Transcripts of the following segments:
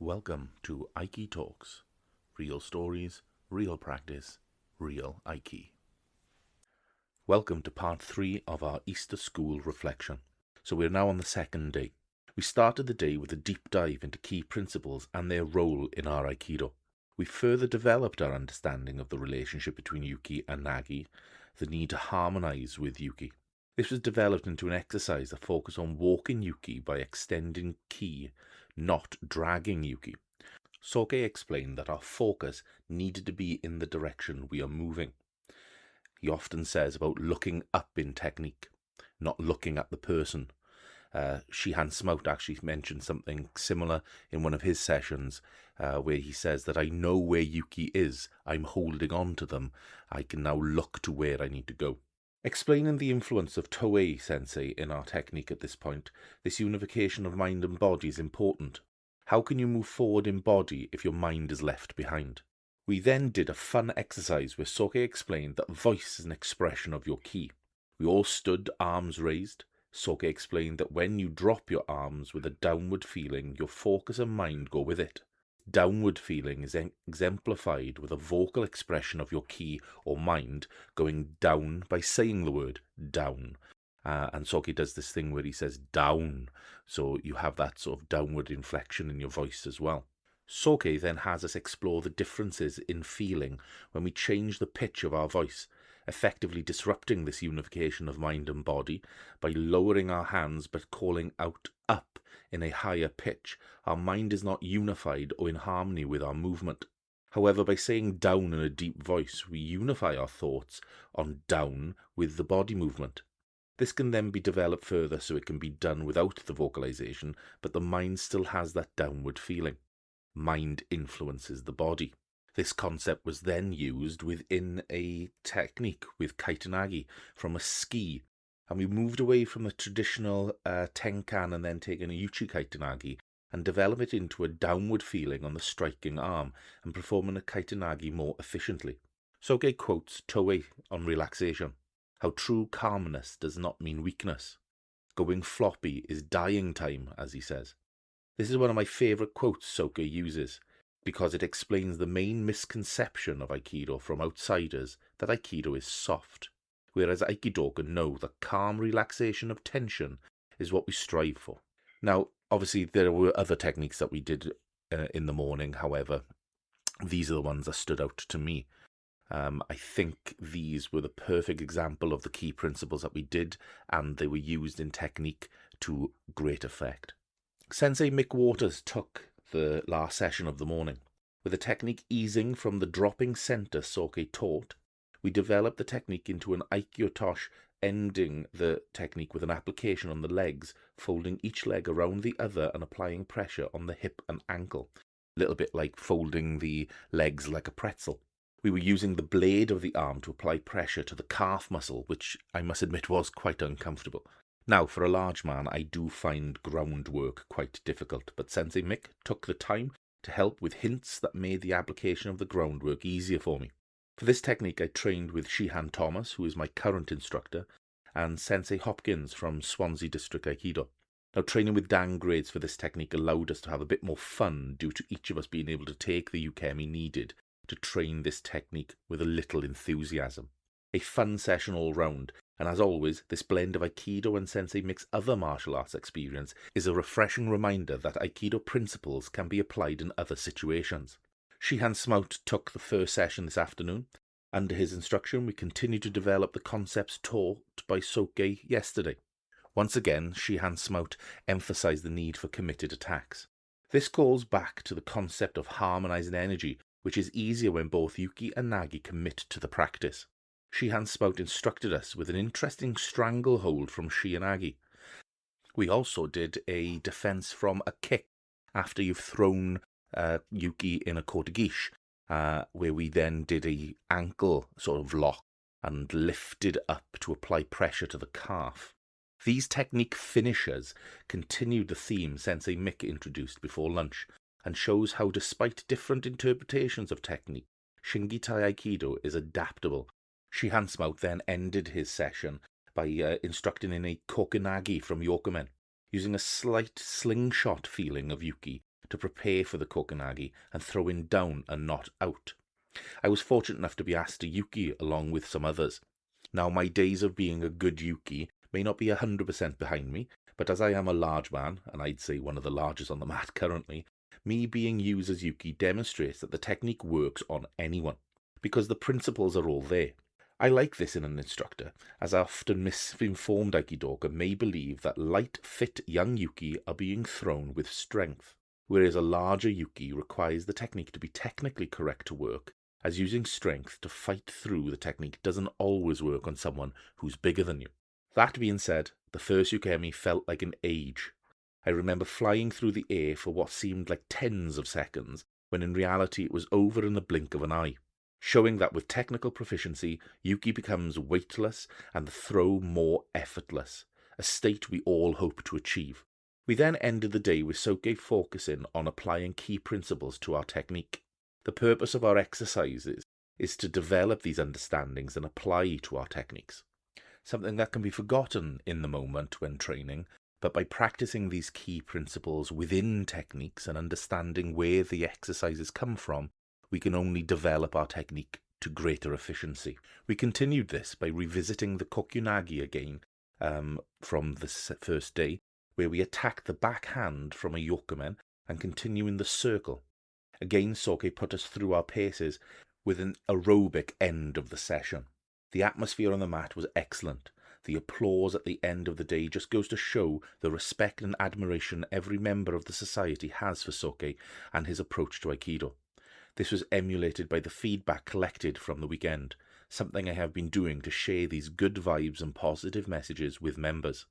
Welcome to AikiTalks. Real stories, real practice, real Aiki. Welcome to part 3 of our Easter School reflection. So we're now on the second day. We started the day with a deep dive into key principles and their role in our Aikido. We further developed our understanding of the relationship between Yuki and Nagi, the need to harmonize with Yuki. This was developed into an exercise that focused on walking Yuki by extending ki, not dragging Yuki. Soke explained that our focus needed to be in the direction we are moving. He often says about looking up in technique, not looking at the person. Shihan Smout actually mentioned something similar in one of his sessions where he says that I know where Yuki is, I'm holding on to them, I can now look to where I need to go. Explaining the influence of Toei sensei in our technique at this point, this unification of mind and body is important. How can you move forward in body if your mind is left behind? We then did a fun exercise where Soke explained that voice is an expression of your ki. We all stood, arms raised. Soke explained that when you drop your arms with a downward feeling, your focus and mind go with it. Downward feeling is exemplified with a vocal expression of your ki or mind going down by saying the word down. And Soke does this thing where he says down, so you have that sort of downward inflection in your voice as well. Soke then has us explore the differences in feeling when we change the pitch of our voice, effectively disrupting this unification of mind and body by lowering our hands but calling out up in a higher pitch. Our mind is not unified or in harmony with our movement. However, by saying down in a deep voice, we unify our thoughts on down with the body movement. This can then be developed further so it can be done without the vocalization, but the mind still has that downward feeling. Mind influences the body. This concept was then used within a technique with Kaitanagi from a ski, and we moved away from the traditional Tenkan and then taken a Uchi Kaitanagi and develop it into a downward feeling on the striking arm and performing a Kaitanagi more efficiently. Soke quotes Toei on relaxation. How true calmness does not mean weakness. Going floppy is dying time, as he says. This is one of my favourite quotes Soke uses, because it explains the main misconception of Aikido from outsiders, that Aikido is soft, whereas Aikidoka know that calm relaxation of tension is what we strive for. Now, obviously, there were other techniques that we did in the morning, however, these are the ones that stood out to me. I think these were the perfect example of the key principles that we did, and they were used in technique to great effect. Sensei Mick Waters took the last session of the morning. With the technique easing from the dropping center Soke taught, we developed the technique into an AikiTalks, ending the technique with an application on the legs, folding each leg around the other and applying pressure on the hip and ankle, a little bit like folding the legs like a pretzel. We were using the blade of the arm to apply pressure to the calf muscle, which I must admit was quite uncomfortable. Now, for a large man, I do find groundwork quite difficult, but Sensei Mick took the time to help with hints that made the application of the groundwork easier for me. For this technique, I trained with Shihan Thomas, who is my current instructor, and Sensei Hopkins from Swansea District Aikido. Now, training with Dan grades for this technique allowed us to have a bit more fun due to each of us being able to take the ukemi needed to train this technique with a little enthusiasm. A fun session all round, and as always, this blend of Aikido and Sensei Mick's other martial arts experience is a refreshing reminder that Aikido principles can be applied in other situations. Shihan Smout took the first session this afternoon. Under his instruction, we continue to develop the concepts taught by Soke yesterday. Once again, Shihan Smout emphasized the need for committed attacks. This calls back to the concept of harmonizing energy, which is easier when both Yuki and Nagi commit to the practice. Shihan Smout instructed us with an interesting stranglehold from Shianagi. We also did a defense from a kick after you've thrown Yuki in a kotegish, where we then did a ankle sort of lock and lifted up to apply pressure to the calf. These technique finishers continued the theme Sensei Mick introduced before lunch, and shows how, despite different interpretations of technique, Shingitai Aikido is adaptable. Shihan Smout then ended his session by instructing in a kokenagi from Yokomen, using a slight slingshot feeling of Yuki to prepare for the kokenagi and throwing down and not out. I was fortunate enough to be asked to yuki along with some others. Now, my days of being a good yuki may not be 100% behind me, but as I am a large man, and I'd say one of the largest on the mat currently, me being used as yuki demonstrates that the technique works on anyone, because the principles are all there. I like this in an instructor, as often misinformed aikidoka may believe that light, fit young yuki are being thrown with strength, whereas a larger yuki requires the technique to be technically correct to work, as using strength to fight through the technique doesn't always work on someone who's bigger than you. That being said, the first yukemi felt like an age. I remember flying through the air for what seemed like tens of seconds, when in reality it was over in the blink of an eye, showing that with technical proficiency, yuki becomes weightless and the throw more effortless, a state we all hope to achieve. We then ended the day with Soke focusing on applying key principles to our technique. The purpose of our exercises is to develop these understandings and apply to our techniques, something that can be forgotten in the moment when training, but by practicing these key principles within techniques and understanding where the exercises come from, we can only develop our technique to greater efficiency. We continued this by revisiting the kokunagi again from the first day, where we attacked the back hand from a yokomen and continue in the circle. Again, Soke put us through our paces with an aerobic end of the session. The atmosphere on the mat was excellent. The applause at the end of the day just goes to show the respect and admiration every member of the society has for Soke and his approach to Aikido. This was emulated by the feedback collected from the weekend, something I have been doing to share these good vibes and positive messages with members.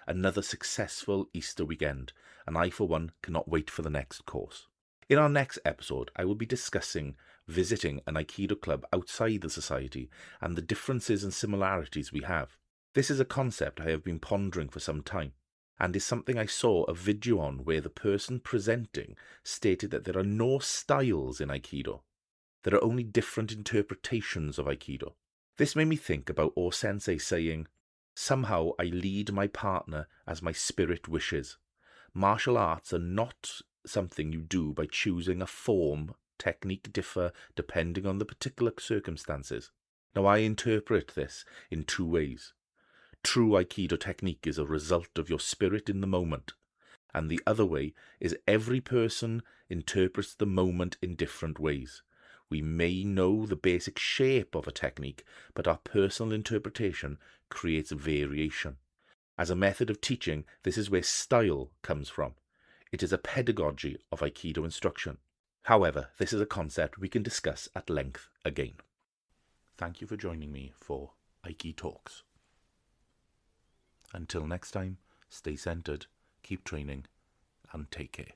Another successful Easter weekend, and I for one cannot wait for the next course. In our next episode, I will be discussing visiting an Aikido club outside the society and the differences and similarities we have. This is a concept I have been pondering for some time, and is something I saw a video on where the person presenting stated that there are no styles in Aikido. There are only different interpretations of Aikido. This made me think about O-sensei saying, "Somehow I lead my partner as my spirit wishes. Martial arts are not something you do by choosing a form. Technique differ depending on the particular circumstances." Now I interpret this in two ways. True Aikido technique is a result of your spirit in the moment, and the other way is every person interprets the moment in different ways. We may know the basic shape of a technique, but our personal interpretation creates variation. As a method of teaching, this is where style comes from. It is a pedagogy of Aikido instruction. However, this is a concept we can discuss at length again. Thank you for joining me for AikiTalks. Until next time, stay centered, keep training, and take care.